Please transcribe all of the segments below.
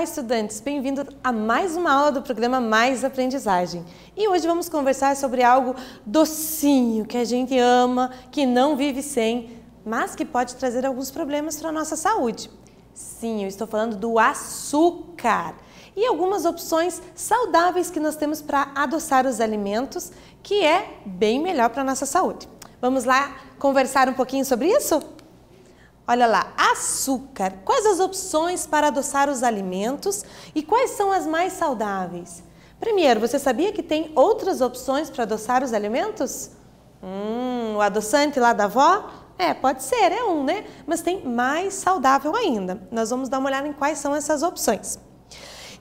Olá, estudantes! Bem-vindos a mais uma aula do programa Mais Aprendizagem. E hoje vamos conversar sobre algo docinho, que a gente ama, que não vive sem, mas que pode trazer alguns problemas para a nossa saúde. Sim, eu estou falando do açúcar e algumas opções saudáveis que nós temos para adoçar os alimentos, que é bem melhor para a nossa saúde. Vamos lá conversar um pouquinho sobre isso? Olha lá, açúcar. Quais as opções para adoçar os alimentos e quais são as mais saudáveis? Primeiro, você sabia que tem outras opções para adoçar os alimentos? O adoçante lá da avó? Pode ser, é um, né? Mas tem mais saudável ainda. Nós vamos dar uma olhada em quais são essas opções.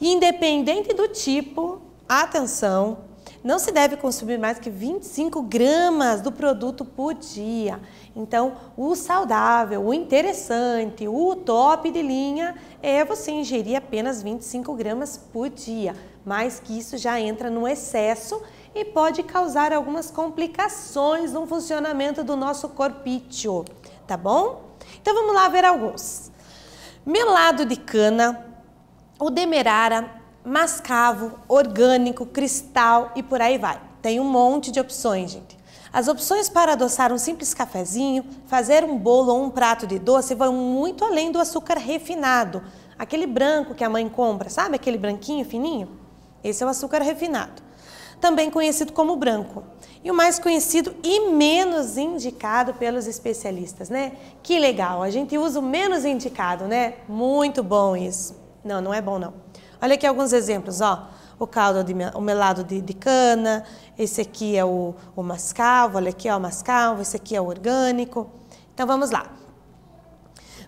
Independente do tipo, atenção, não se deve consumir mais que 25 gramas do produto por dia. Então, o saudável, o interessante, o top de linha é você ingerir apenas 25 gramas por dia. Mais que isso já entra no excesso e pode causar algumas complicações no funcionamento do nosso corpício, tá bom? Então, vamos lá ver alguns. Melado de cana, o demerara, mascavo, orgânico, cristal e por aí vai. Tem um monte de opções, gente. As opções para adoçar um simples cafezinho, fazer um bolo ou um prato de doce vão muito além do açúcar refinado. Aquele branco que a mãe compra, sabe? Aquele branquinho fininho? Esse é o açúcar refinado. Também conhecido como branco. E o mais conhecido e menos indicado pelos especialistas, né? Que legal, a gente usa o menos indicado, né? Muito bom isso. Não, não é bom não. Olha aqui alguns exemplos, ó. O melado de cana, esse aqui é o mascavo, olha aqui, ó, o mascavo, esse aqui é o orgânico. Então, vamos lá.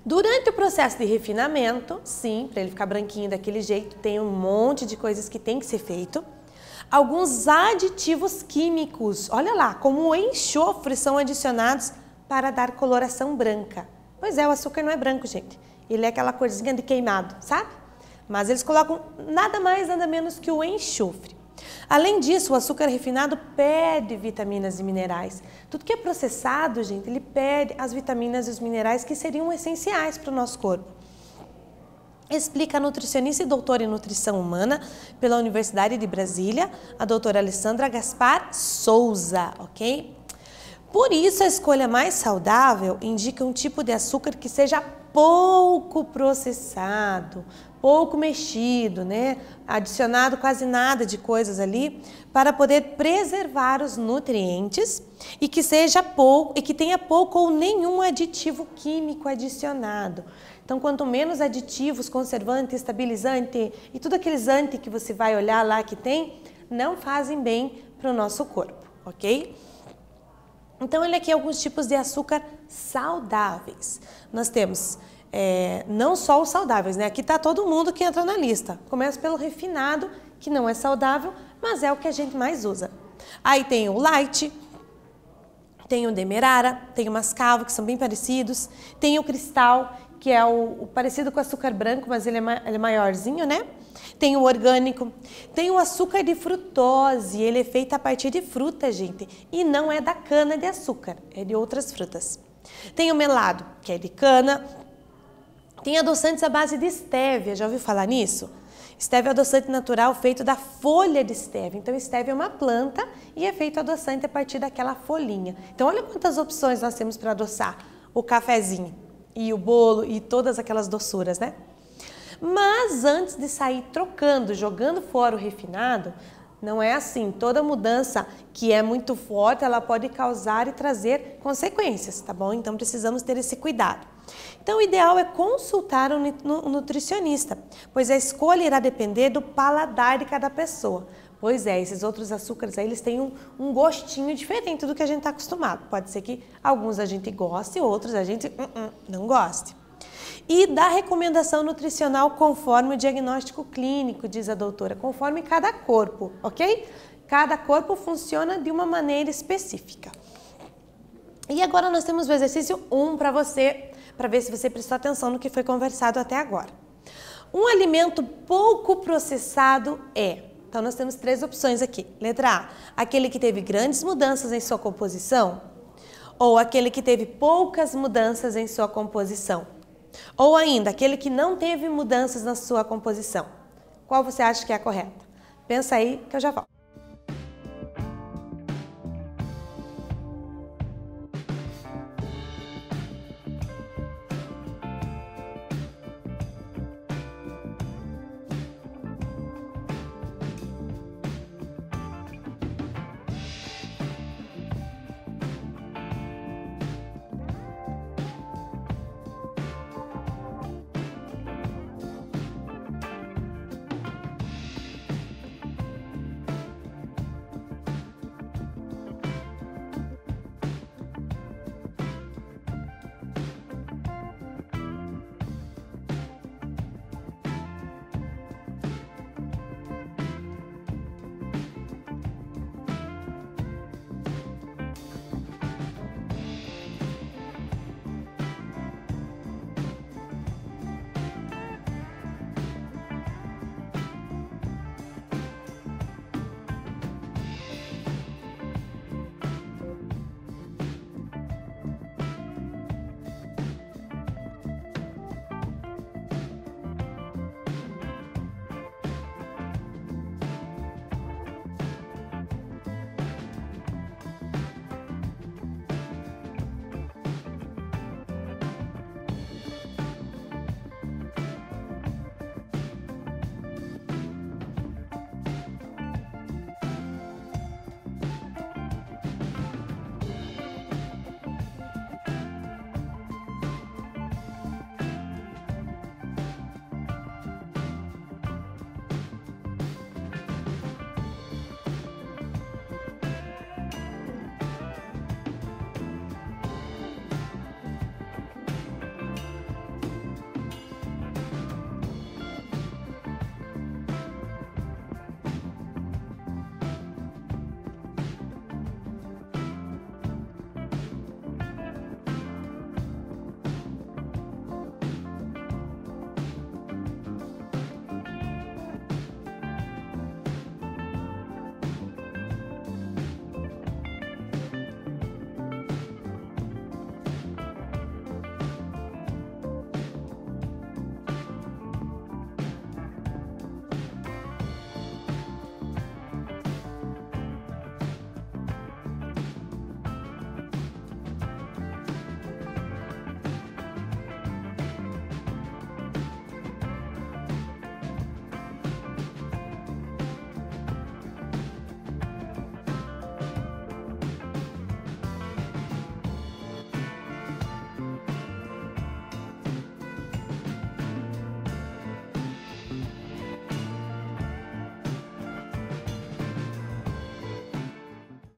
Durante o processo de refinamento, sim, para ele ficar branquinho daquele jeito, tem um monte de coisas que tem que ser feito. Alguns aditivos químicos, olha lá, como o enxofre são adicionados para dar coloração branca. Pois é, o açúcar não é branco, gente. Ele é aquela corzinha de queimado, sabe? Mas eles colocam nada mais, nada menos que o enxofre. Além disso, o açúcar refinado perde vitaminas e minerais. Tudo que é processado, gente, ele perde as vitaminas e os minerais que seriam essenciais para o nosso corpo. Explica a nutricionista e doutora em nutrição humana pela Universidade de Brasília, a doutora Alessandra Gaspar Souza, ok? Por isso, a escolha mais saudável indica um tipo de açúcar que seja pouco processado, pouco mexido, né? Adicionado quase nada de coisas ali para poder preservar os nutrientes e que seja pouco e que tenha pouco ou nenhum aditivo químico adicionado. Então, quanto menos aditivos, conservante, estabilizante e tudo aqueles anti que você vai olhar lá que tem, não fazem bem para o nosso corpo, ok? Então, olha aqui alguns tipos de açúcar saudáveis. Nós temos não só os saudáveis, né? Aqui está todo mundo que entra na lista. Começa pelo refinado, que não é saudável, mas é o que a gente mais usa. Aí tem o light, tem o demerara, tem o mascavo, que são bem parecidos. Tem o cristal, que é o parecido com o açúcar branco, mas ele é maiorzinho, né? Tem o orgânico, tem o açúcar de frutose, ele é feito a partir de fruta, gente, e não é da cana de açúcar, é de outras frutas. Tem o melado, que é de cana, tem adoçantes à base de estévia, já ouviu falar nisso? Estévia é adoçante natural feito da folha de estévia, então estévia é uma planta e é feito adoçante a partir daquela folhinha. Então olha quantas opções nós temos para adoçar o cafezinho e o bolo e todas aquelas doçuras, né? Mas antes de sair trocando, jogando fora o refinado, não é assim. Toda mudança que é muito forte, ela pode causar e trazer consequências, tá bom? Então precisamos ter esse cuidado. Então o ideal é consultar um nutricionista, pois a escolha irá depender do paladar de cada pessoa. Pois é, esses outros açúcares aí, eles têm um gostinho diferente do que a gente está acostumado. Pode ser que alguns a gente goste, outros a gente não goste. E dá recomendação nutricional conforme o diagnóstico clínico, diz a doutora, conforme cada corpo, ok? Cada corpo funciona de uma maneira específica. E agora nós temos o exercício 1 para você, para ver se você prestou atenção no que foi conversado até agora. Um alimento pouco processado é... Então nós temos 3 opções aqui. Letra A, aquele que teve grandes mudanças em sua composição, ou aquele que teve poucas mudanças em sua composição. Ou ainda, aquele que não teve mudanças na sua composição. Qual você acha que é a correta? Pensa aí que eu já volto.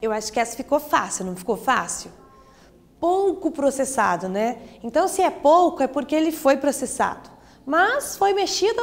Eu acho que essa ficou fácil, não ficou fácil? Pouco processado, né? Então, se é pouco, é porque ele foi processado. Mas foi mexido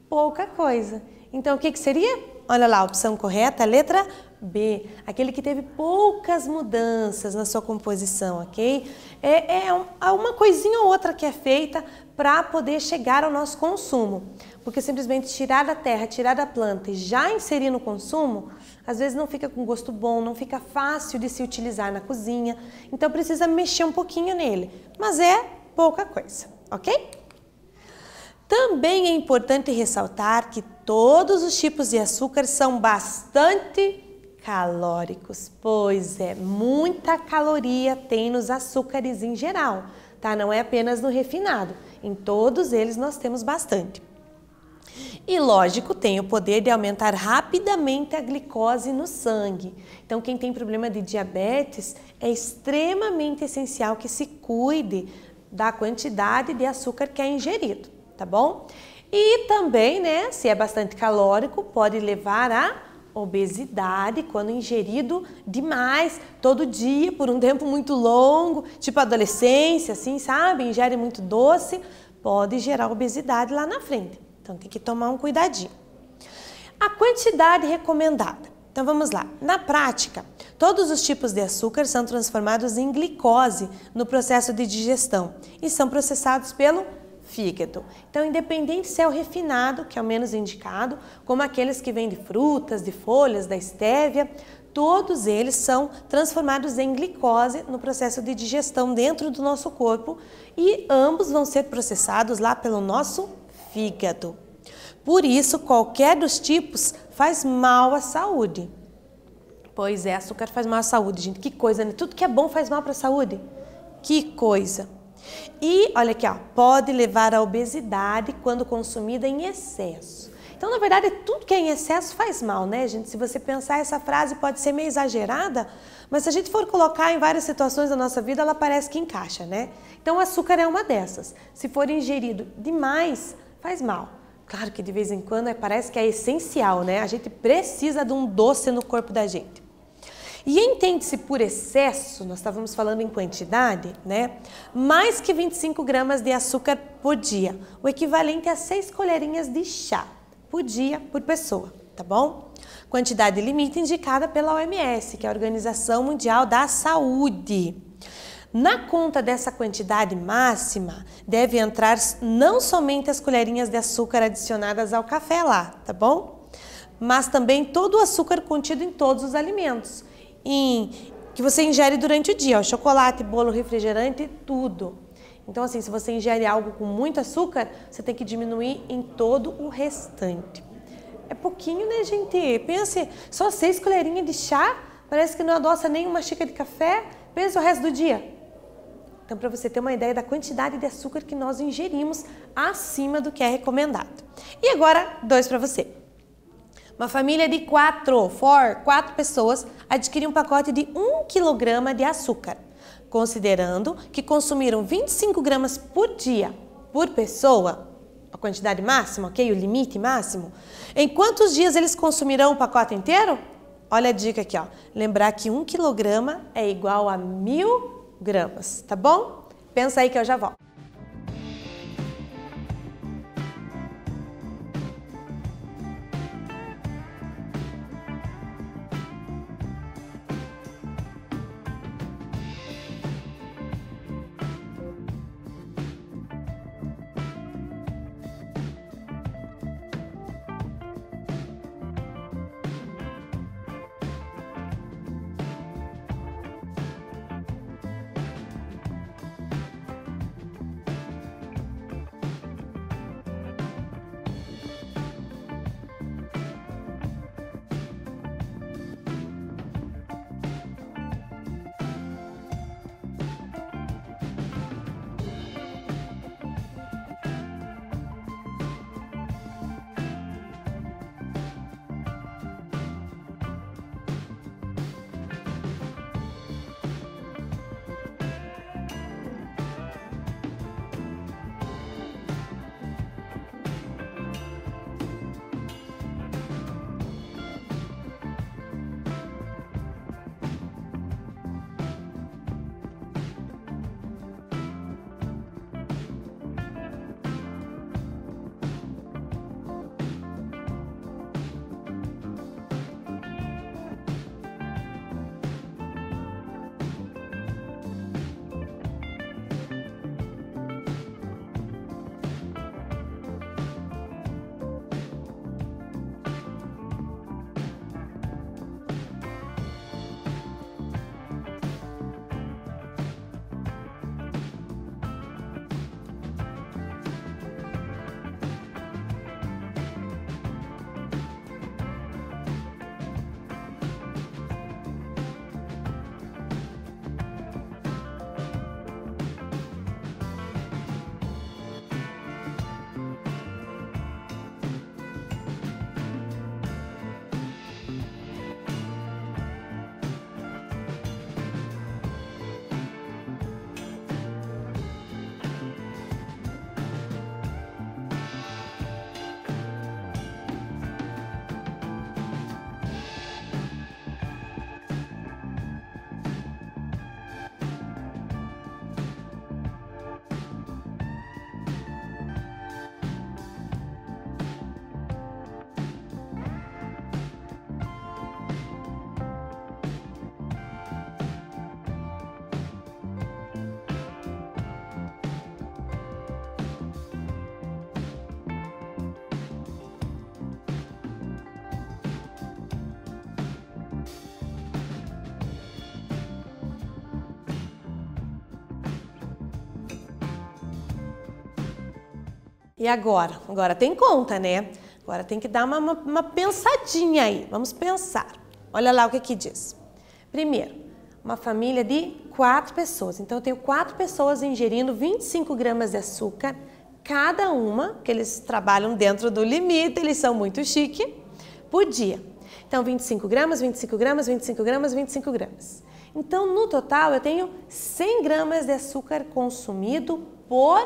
pouca coisa. Então, o que seria? Olha lá, a opção correta, a letra B. Aquele que teve poucas mudanças na sua composição, ok? É uma coisinha ou outra que é feita para poder chegar ao nosso consumo. Porque simplesmente tirar da terra, tirar da planta e já inserir no consumo, às vezes não fica com gosto bom, não fica fácil de se utilizar na cozinha. Então precisa mexer um pouquinho nele, mas é pouca coisa, ok? Também é importante ressaltar que todos os tipos de açúcar são bastante calóricos. Pois é, muita caloria tem nos açúcares em geral, tá? Não é apenas no refinado, em todos eles nós temos bastante. E lógico, tem o poder de aumentar rapidamente a glicose no sangue. Então, quem tem problema de diabetes, é extremamente essencial que se cuide da quantidade de açúcar que é ingerido, tá bom? E também, né, se é bastante calórico, pode levar à obesidade quando ingerido demais, todo dia, por um tempo muito longo, tipo adolescência, assim, sabe? Ingere muito doce, pode gerar obesidade lá na frente. Então, tem que tomar um cuidadinho. A quantidade recomendada. Então, vamos lá. Na prática, todos os tipos de açúcar são transformados em glicose no processo de digestão e são processados pelo fígado. Então, independente se é o refinado, que é o menos indicado, como aqueles que vêm de frutas, de folhas, da estévia, todos eles são transformados em glicose no processo de digestão dentro do nosso corpo e ambos vão ser processados lá pelo nosso fígado. Por isso, qualquer dos tipos faz mal à saúde. Pois é, açúcar faz mal à saúde, gente. Que coisa, né? Tudo que é bom faz mal para a saúde. Que coisa. E olha aqui, ó, pode levar à obesidade quando consumida em excesso. Então, na verdade, tudo que é em excesso faz mal, né, gente? Se você pensar, essa frase pode ser meio exagerada, mas se a gente for colocar em várias situações da nossa vida, ela parece que encaixa, né? Então, o açúcar é uma dessas. Se for ingerido demais, faz mal. Claro que de vez em quando parece que é essencial, né? A gente precisa de um doce no corpo da gente. E entende-se por excesso, nós estávamos falando em quantidade, né? Mais que 25 gramas de açúcar por dia, o equivalente a 6 colherinhas de chá por dia por pessoa, tá bom? Quantidade limite indicada pela OMS, que é a Organização Mundial da Saúde. Na conta dessa quantidade máxima, deve entrar não somente as colherinhas de açúcar adicionadas ao café lá, tá bom? Mas também todo o açúcar contido em todos os alimentos, que você ingere durante o dia, ó, chocolate, bolo, refrigerante, tudo. Então, assim, se você ingere algo com muito açúcar, você tem que diminuir em todo o restante. É pouquinho, né, gente? Pense, só 6 colherinhas de chá, parece que não adoça nem uma xícara de café, pensa o resto do dia. Então, para você ter uma ideia da quantidade de açúcar que nós ingerimos acima do que é recomendado. E agora, 2 para você. Uma família de 4 pessoas adquire um pacote de 1 kg de açúcar. Considerando que consumiram 25 gramas por dia por pessoa, a quantidade máxima, ok? O limite máximo. Em quantos dias eles consumirão o pacote inteiro? Olha a dica aqui, ó. Lembrar que 1 kg é igual a 1000 gramas, tá bom? Pensa aí que eu já volto. E agora? Agora tem conta, né? Agora tem que dar uma pensadinha aí. Vamos pensar. Olha lá o que diz. Primeiro, uma família de 4 pessoas. Então, eu tenho 4 pessoas ingerindo 25 gramas de açúcar, cada uma, que eles trabalham dentro do limite, eles são muito chique, por dia. Então, 25 gramas, 25 gramas, 25 gramas, 25 gramas. Então, no total, eu tenho 100 gramas de açúcar consumido por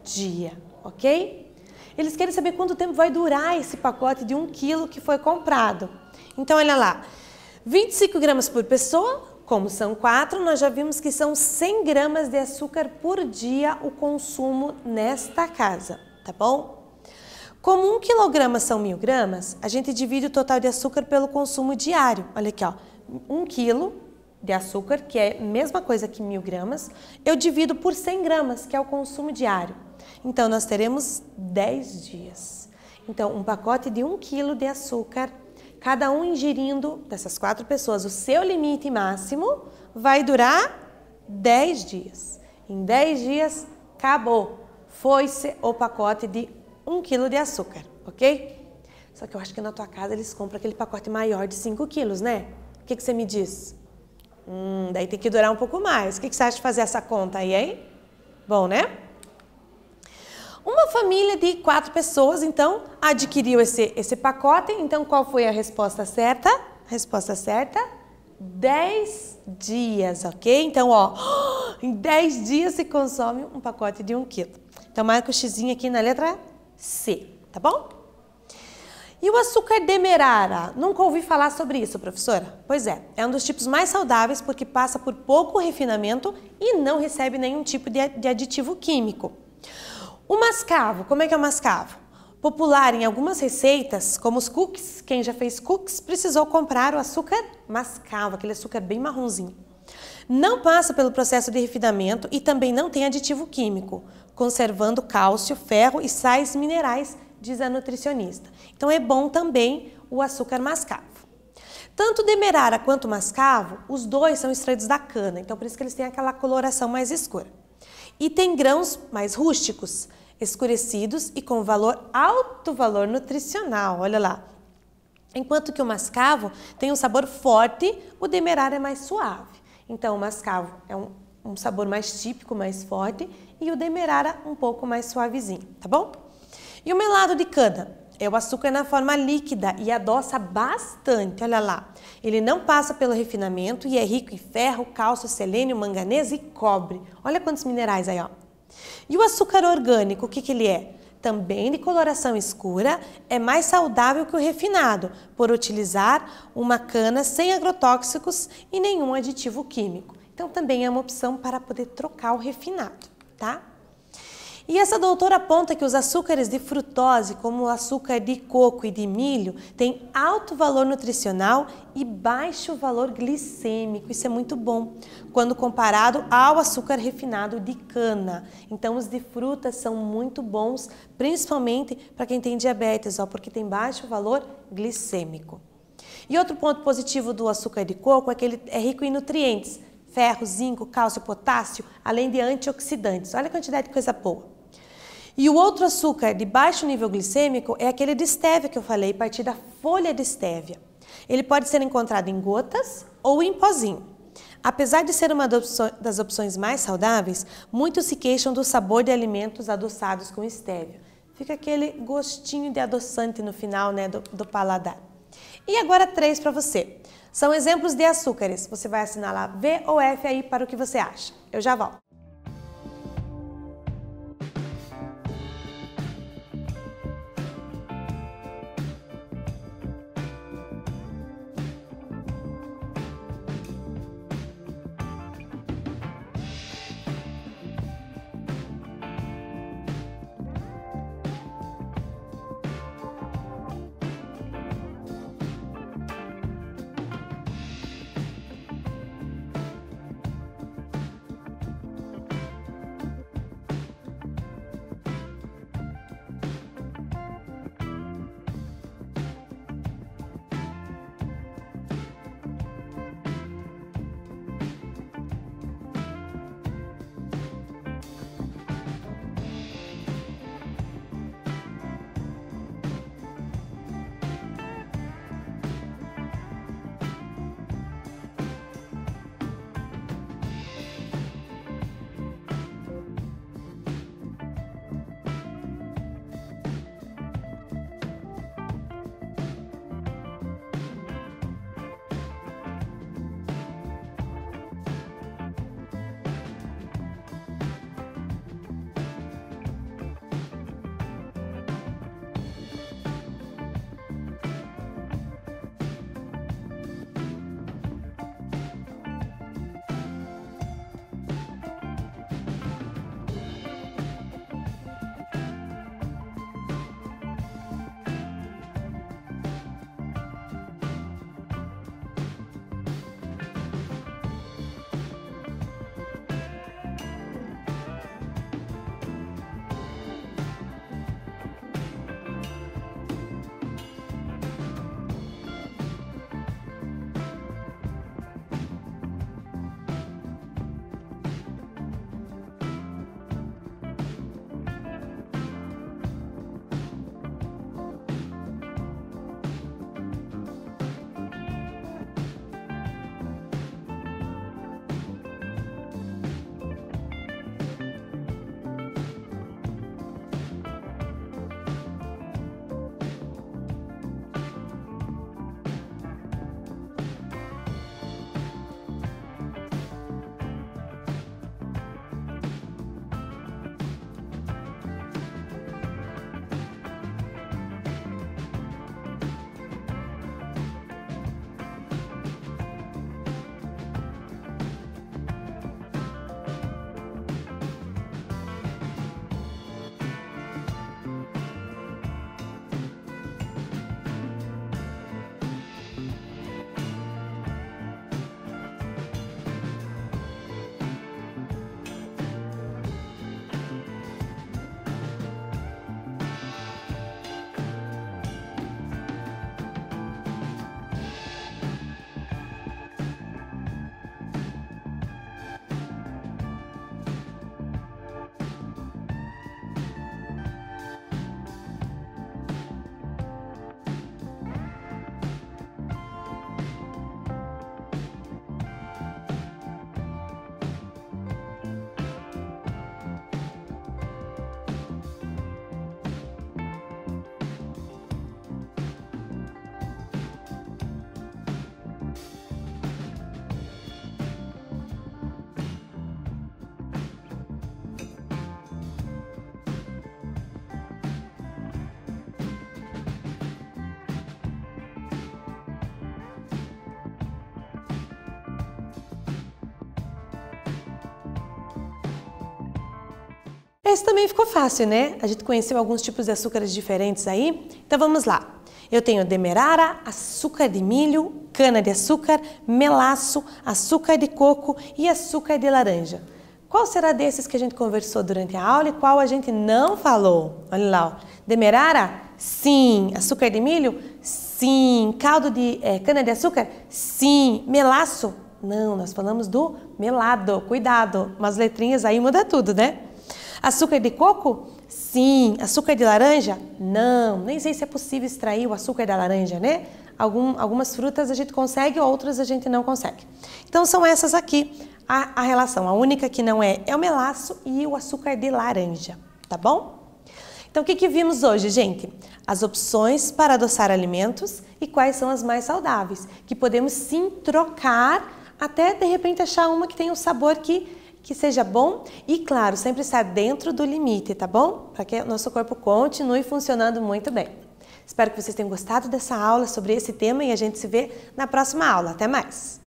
dia, ok? Eles querem saber quanto tempo vai durar esse pacote de 1 quilo que foi comprado. Então, olha lá, 25 gramas por pessoa, como são 4, nós já vimos que são 100 gramas de açúcar por dia o consumo nesta casa, tá bom? Como 1 quilograma são 1000 gramas, a gente divide o total de açúcar pelo consumo diário. Olha aqui, ó, 1 quilo de açúcar, que é a mesma coisa que 1000 gramas, eu divido por 100 gramas, que é o consumo diário. Então, nós teremos 10 dias. Então, um pacote de 1 quilo de açúcar, cada um ingerindo, dessas 4 pessoas, o seu limite máximo, vai durar 10 dias. Em 10 dias, acabou. Foi-se o pacote de 1 quilo de açúcar, ok? Só que eu acho que na tua casa eles compram aquele pacote maior de 5 quilos, né? O que você me diz? Daí tem que durar um pouco mais. O que você acha de fazer essa conta aí, hein? Bom, né? Uma família de 4 pessoas, então, adquiriu esse pacote. Então, qual foi a resposta certa? A resposta certa, 10 dias, ok? Então, ó, em 10 dias se consome um pacote de 1 quilo. Então, marca o xizinho aqui na letra C, tá bom? E o açúcar demerara? Nunca ouvi falar sobre isso, professora? Pois é um dos tipos mais saudáveis porque passa por pouco refinamento e não recebe nenhum tipo de aditivo químico. O mascavo, como é que é o mascavo? Popular em algumas receitas, como os cookies, quem já fez cookies precisou comprar o açúcar mascavo, aquele açúcar bem marronzinho. Não passa pelo processo de refinamento e também não tem aditivo químico, conservando cálcio, ferro e sais minerais, diz a nutricionista. Então é bom também o açúcar mascavo. Tanto o demerara quanto o mascavo, os dois são extraídos da cana, então por isso que eles têm aquela coloração mais escura. E tem grãos mais rústicos, escurecidos e com alto valor nutricional, olha lá. Enquanto que o mascavo tem um sabor forte, o demerara é mais suave. Então o mascavo é um sabor mais típico, mais forte, e o demerara um pouco mais suavezinho, tá bom? E o melado de cana? É o açúcar na forma líquida e adoça bastante, olha lá. Ele não passa pelo refinamento e é rico em ferro, cálcio, selênio, manganês e cobre. Olha quantos minerais aí, ó. E o açúcar orgânico, o que ele é? Também de coloração escura, é mais saudável que o refinado, por utilizar uma cana sem agrotóxicos e nenhum aditivo químico. Então também é uma opção para poder trocar o refinado, tá? E essa doutora aponta que os açúcares de frutose, como o açúcar de coco e de milho, têm alto valor nutricional e baixo valor glicêmico. Isso é muito bom, quando comparado ao açúcar refinado de cana. Então, os de frutas são muito bons, principalmente para quem tem diabetes, ó, porque tem baixo valor glicêmico. E outro ponto positivo do açúcar de coco é que ele é rico em nutrientes, ferro, zinco, cálcio, potássio, além de antioxidantes. Olha a quantidade de coisa boa. E o outro açúcar de baixo nível glicêmico é aquele de estévia que eu falei, a partir da folha de estévia. Ele pode ser encontrado em gotas ou em pozinho. Apesar de ser uma das opções mais saudáveis, muitos se queixam do sabor de alimentos adoçados com estévia. Fica aquele gostinho de adoçante no final, né, do paladar. E agora 3 para você. São exemplos de açúcares. Você vai assinalar V ou F aí para o que você acha. Eu já volto. Esse também ficou fácil, né? A gente conheceu alguns tipos de açúcares diferentes aí. Então vamos lá. Eu tenho demerara, açúcar de milho, cana-de-açúcar, melaço, açúcar de coco e açúcar de laranja. Qual será desses que a gente conversou durante a aula e qual a gente não falou? Olha lá, ó. Demerara? Sim. Açúcar de milho? Sim. Caldo de cana-de-açúcar? Sim. Melaço? Não, nós falamos do melado. Cuidado, umas letrinhas aí muda tudo, né? Açúcar de coco? Sim. Açúcar de laranja? Não. Nem sei se é possível extrair o açúcar da laranja, né? Algumas frutas a gente consegue, outras a gente não consegue. Então são essas aqui a relação. A única que não é o melaço e o açúcar de laranja, tá bom? Então o que vimos hoje, gente? As opções para adoçar alimentos e quais são as mais saudáveis, que podemos sim trocar até de repente achar uma que tenha um sabor que seja bom e, claro, sempre estar dentro do limite, tá bom? Para que o nosso corpo continue funcionando muito bem. Espero que vocês tenham gostado dessa aula sobre esse tema e a gente se vê na próxima aula. Até mais!